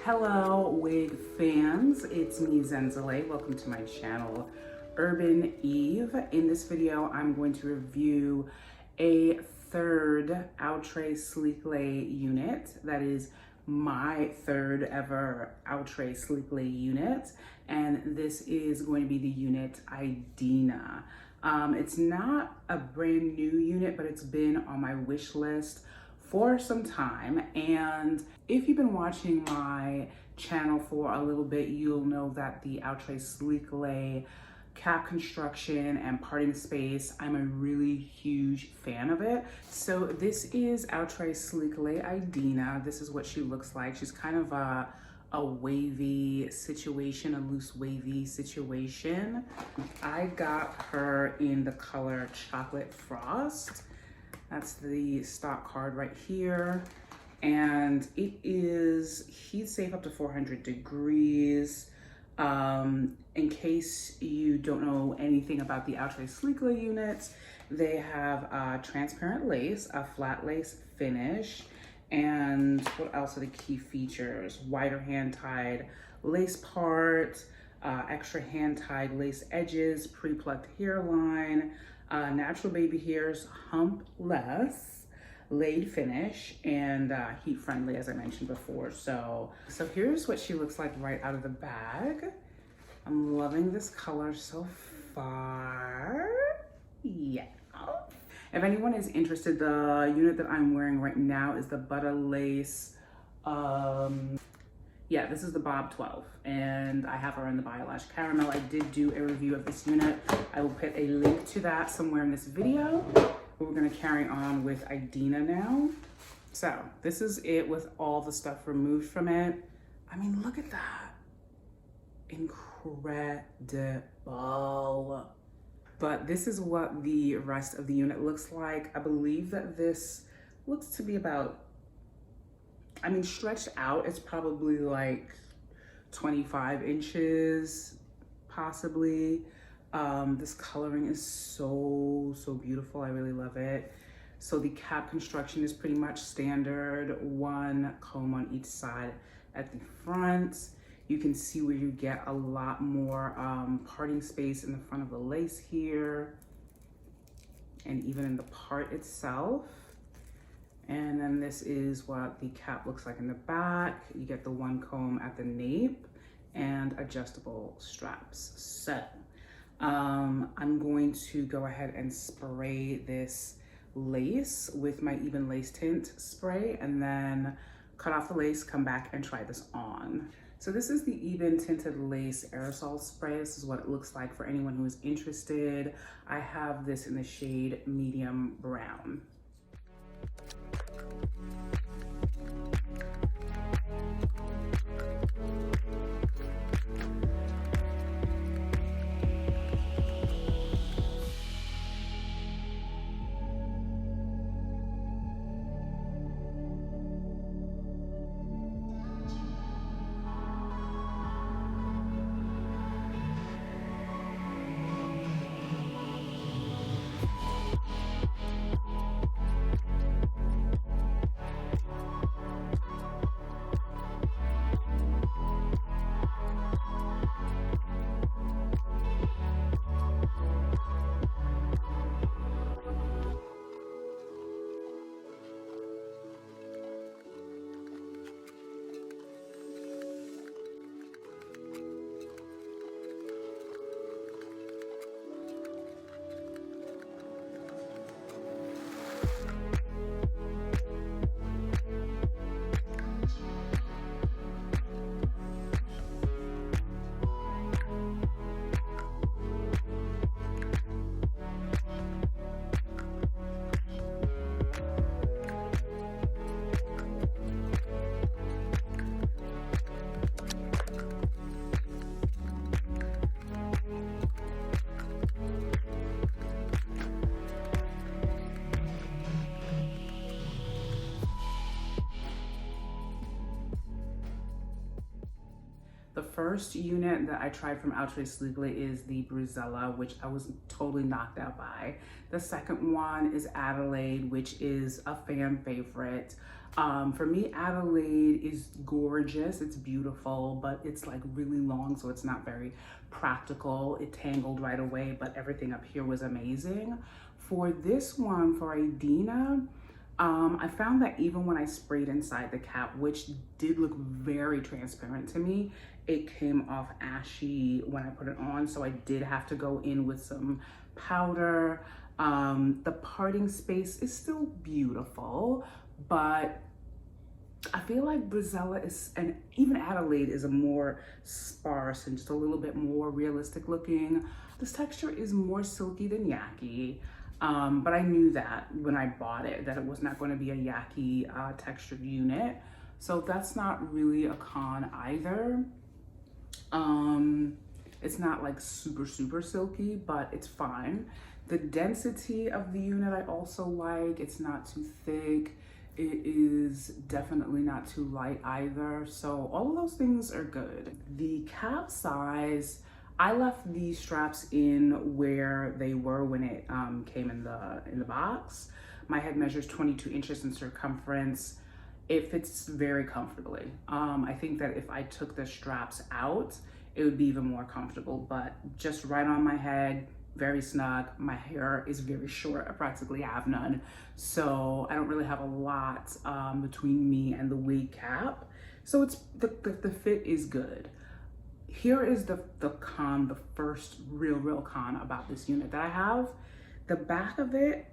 Hello wig fans, it's me Zenzele. Welcome to my channel Urban Eve. In this video I'm going to review a third Outre Sleeklay unit. That is my third ever Outre Sleeklay unit, and this is going to be the unit Idina. It's not a brand new unit, but it's been on my wish list for some time. And if you've been watching my channel for a little bit, you'll know that the Outre Sleeklay cap construction and parting space, I'm a really huge fan of it. So this is Outre Sleeklay Idina. This is what she looks like. She's kind of a wavy situation, a loose wavy situation. I got her in the color Chocolate Frost. That's the stock card right here. And it is heat safe up to 400 degrees. In case you don't know anything about the Outre Sleeklay units, they have transparent lace, a flat lace finish, and what else are the key features? Wider hand-tied lace part, extra hand-tied lace edges, pre-plucked hairline, natural baby hairs, hump-less, laid finish, and heat-friendly, as I mentioned before. So here's what she looks like right out of the bag. I'm loving this color so far. Yeah. If anyone is interested, the unit that I'm wearing right now is the Butter Lace. Yeah, this is the Bob 12, and I have her in the Biolash Caramel. I did do a review of this unit. I will put a link to that somewhere in this video. We're gonna carry on with Idina now. So this is it with all the stuff removed from it. I mean, look at that. Incredible. But this is what the rest of the unit looks like. I believe that this looks to be about, I mean, stretched out, it's probably like 25 inches, possibly. This coloring is so beautiful. I really love it. So the cap construction is pretty much standard. One comb on each side at the front. You can see where you get a lot more parting space in the front of the lace here, and even in the part itself. And then this is what the cap looks like in the back. You get the one comb at the nape and adjustable straps. So I'm going to go ahead and spray this lace with my Even Lace Tint spray, and then cut off the lace, come back and try this on. So this is the Even Tinted Lace Aerosol Spray. This is what it looks like for anyone who is interested. I have this in the shade Medium Brown. first unit that I tried from Outre Sleeklay is the Bruzzella, which I was totally knocked out by. The second one is Adelaide, which is a fan favorite. For me, Adelaide is gorgeous. It's beautiful, but it's like really long, so it's not very practical. It tangled right away, but everything up here was amazing. For this one, for Idina, I found that even when I sprayed inside the cap, which did look very transparent to me, it came off ashy when I put it on. So I did have to go in with some powder. The parting space is still beautiful, but I feel like Bruzzella is, and even Adelaide is a more sparse and just a little bit more realistic looking. This texture is more silky than yaki. But I knew that when I bought it, that it was not going to be a yaki textured unit. So that's not really a con either. It's not like super silky, but it's fine. The density of the unit I also like. It's not too thick. It is definitely not too light either. So all of those things are good. The cap size, I left the straps in where they were when it came in the box. My head measures 22 inches in circumference. It fits very comfortably. I think that if I took the straps out, it would be even more comfortable, but just right on my head, very snug. My hair is very short. I practically have none. So I don't really have a lot between me and the wig cap. So it's the fit is good. Here is the con, the first real con about this unit that I have. The back of it,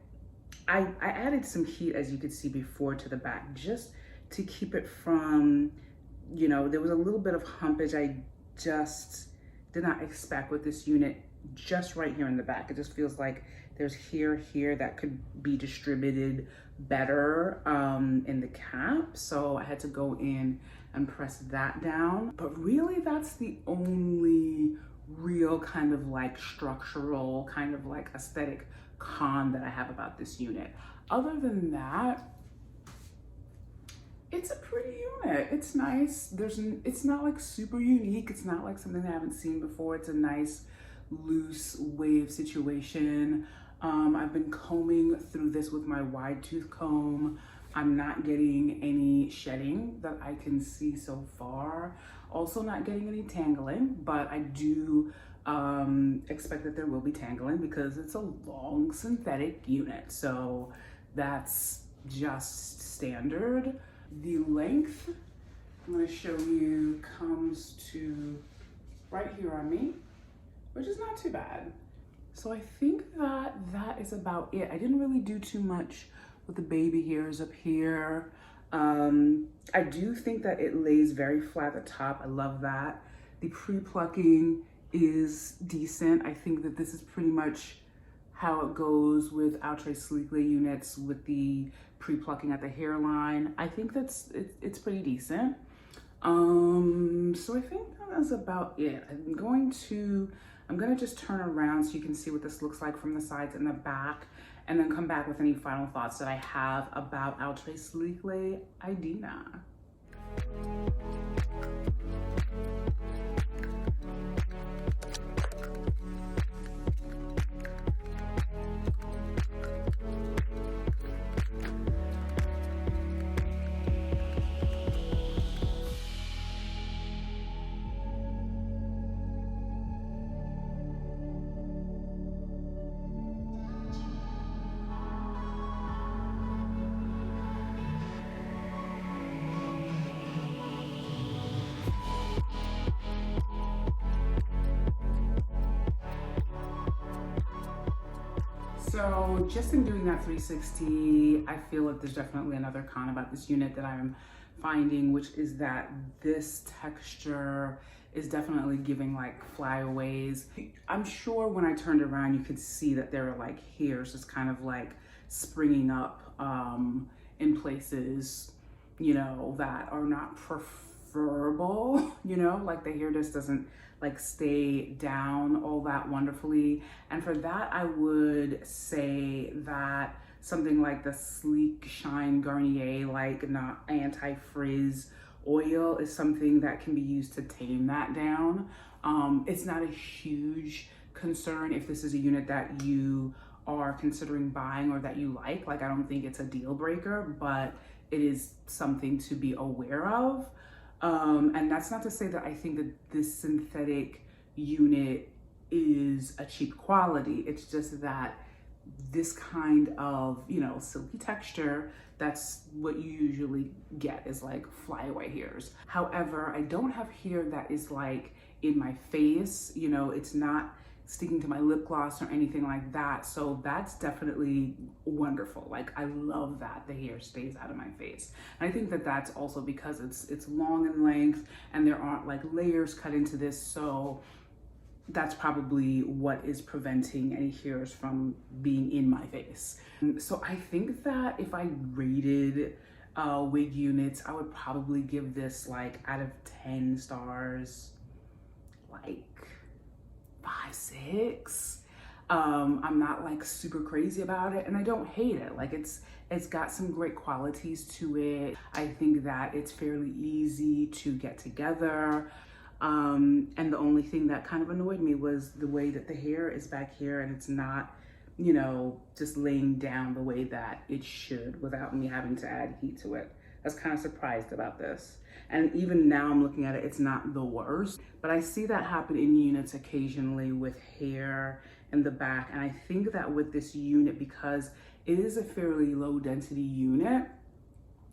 I added some heat, as you could see before, to the back just to keep it from, you know, there was a little bit of humpage I just did not expect with this unit just right here in the back. It just feels like there's here that could be distributed better in the cap. So I had to go in and press that down. But really that's the only real kind of like structural, kind of like aesthetic con that I have about this unit. Other than that, it's a pretty unit. It's nice. It's not like super unique. It's not like something I haven't seen before. It's a nice loose wave situation. I've been combing through this with my wide tooth comb. I'm not getting any shedding that I can see so far. Also not getting any tangling, but I do expect that there will be tangling because it's a long synthetic unit. So that's just standard. The length, I'm gonna show you, comes to right here on me, which is not too bad. So I think that is about it. I didn't really do too much with the baby hairs up here. I do think that it lays very flat at the top. I love that. The pre-plucking is decent. I think that this is pretty much how it goes with Outre Sleeklay units with the pre-plucking at the hairline. I think it's pretty decent. So I think that's about it. I'm gonna just turn around so you can see what this looks like from the sides and the back, and then come back with any final thoughts that I have about Outre Sleeklay Idina. So just in doing that 360, I feel like there's definitely another con about this unit that I'm finding, which is that this texture is definitely giving like flyaways. I'm sure when I turned around, you could see that there are like hairs just kind of like springing up in places, you know, that are not preferable, you know, like the hair just doesn't like stay down all that wonderfully. And for that, I would say that something like the Sleek Shine Garnier, like not anti-frizz oil is something that can be used to tame that down. It's not a huge concern if this is a unit that you are considering buying or that you like. Like, I don't think it's a deal breaker, but it is something to be aware of. And that's not to say that I think that this synthetic unit is a cheap quality. It's just that this kind of, you know, silky texture, that's what you usually get, is like flyaway hairs. However, I don't have hair that is like in my face, you know, it's not sticking to my lip gloss or anything like that. So that's definitely wonderful. Like, I love that the hair stays out of my face. And I think that that's also because it's long in length and there aren't like layers cut into this. So that's probably what is preventing any hairs from being in my face. So I think that if I rated wig units, I would probably give this, like, out of 10 stars, like 5, 6. I'm not like super crazy about it, and I don't hate it. Like, it's got some great qualities to it. I think that it's fairly easy to get together. And the only thing that kind of annoyed me was the way that the hair is back here and it's not, you know, just laying down the way that it should without me having to add heat to it. I was kind of surprised about this. And even now I'm looking at it, it's not the worst, but I see that happen in units occasionally with hair in the back. And I think that with this unit, because it is a fairly low density unit,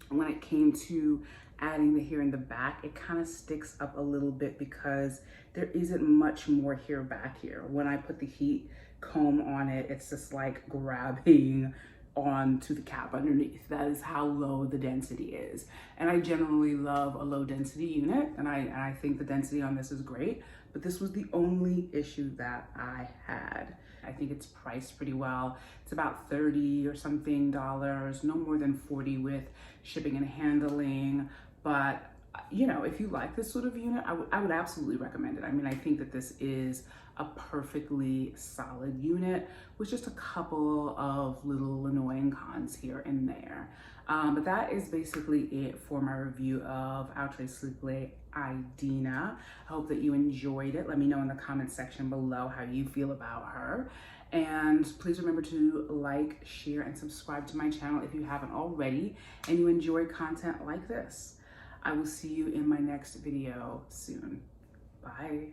when it came to adding the hair in the back, it kind of sticks up a little bit because there isn't much more hair back here. When I put the heat comb on it, it's just like grabbing onto the cap underneath. That is how low the density is. And I generally love a low density unit, and I think the density on this is great, but this was the only issue that I had. I think it's priced pretty well. It's about $30 or something, no more than 40 with shipping and handling. But, you know, if you like this sort of unit, I would absolutely recommend it. I mean, I think that this is a perfectly solid unit with just a couple of little annoying cons here and there. But that is basically it for my review of Outre Sleeklay Idina. I hope that you enjoyed it. Let me know in the comment section below how you feel about her. And please remember to like, share, and subscribe to my channel if you haven't already and you enjoy content like this. I will see you in my next video soon. Bye.